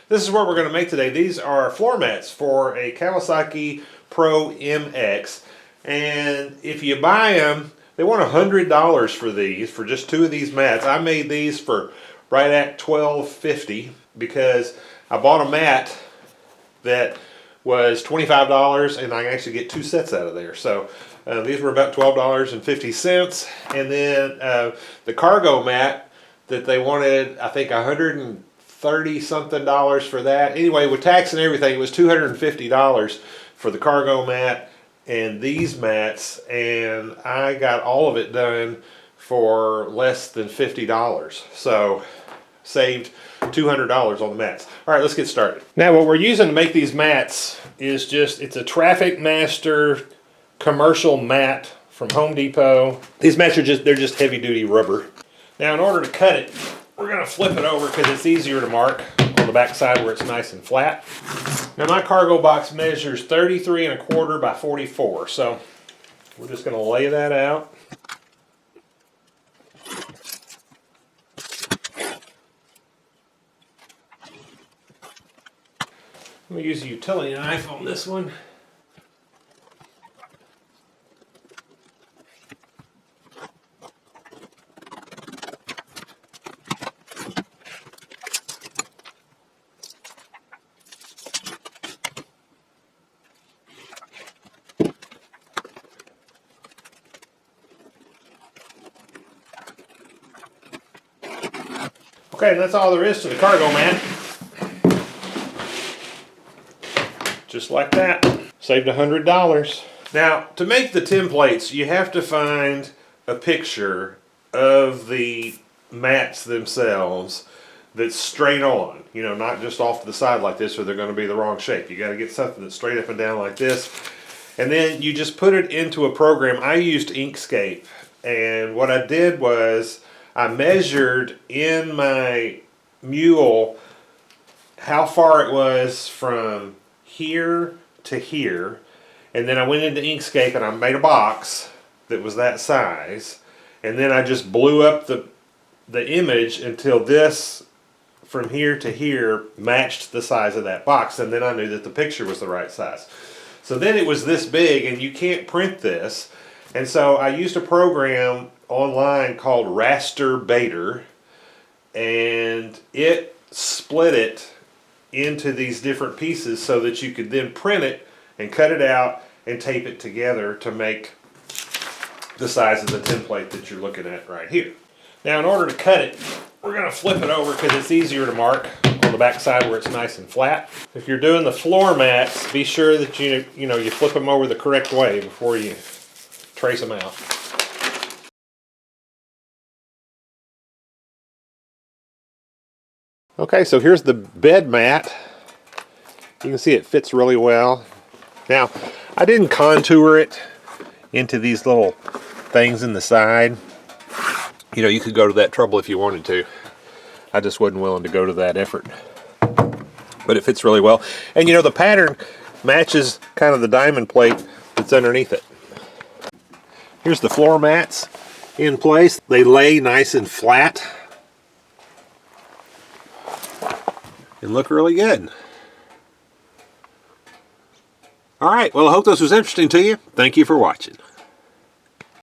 This is what we're going to make today. These are floor mats for a Kawasaki Pro MX. And if you buy them, they want $100 for these, for just two of these mats. I made these for right at $12.50 because I bought a mat that was $25 and I actually get two sets out of there. So these were about $12.50. And then the cargo mat that they wanted, I think $130 something for that. Anyway, with tax and everything, it was $250 for the cargo mat and these mats, and I got all of it done for less than $50. So saved $200 on the mats. All right, let's get started. Now what we're using to make these mats is it's a Traffic Master commercial mat from Home Depot. These mats are they're just heavy duty rubber. Now in order to cut it, we're going to flip it over because it's easier to mark on the back side where it's nice and flat. Now my cargo box measures 33 1/4 by 44, so we're just going to lay that out. I'm going to use a utility knife on this one. Okay, and that's all there is to the cargo mat. Just like that. Saved $100. Now, to make the templates, you have to find a picture of the mats themselves that's straight on. You know, not just off to the side like this or they're going to be the wrong shape. You got to get something that's straight up and down like this. And then you just put it into a program. I used Inkscape. And what I did was I measured in my Mule how far it was from here to here, and then I went into Inkscape and I made a box that was that size, and then I just blew up the image until this from here to here matched the size of that box, and then I knew that the picture was the right size. So then it was this big, and you can't print this, and so I used a program online called Raster Bader, and it split it into these different pieces so that you could then print it and cut it out and tape it together to make the size of the template that you're looking at right here. Now in order to cut it, we're going to flip it over because it's easier to mark on the back side where it's nice and flat. If you're doing the floor mats, be sure that you flip them over the correct way before you trace them out. Okay, so here's the bed mat. You can see it fits really well. Now, I didn't contour it into these little things in the side. You know, you could go to that trouble if you wanted to. I just wasn't willing to go to that effort. But it fits really well. And you know, the pattern matches kind of the diamond plate that's underneath it. Here's the floor mats in place. They lay nice and flat and look really good. All right, well, I hope this was interesting to you. Thank you for watching.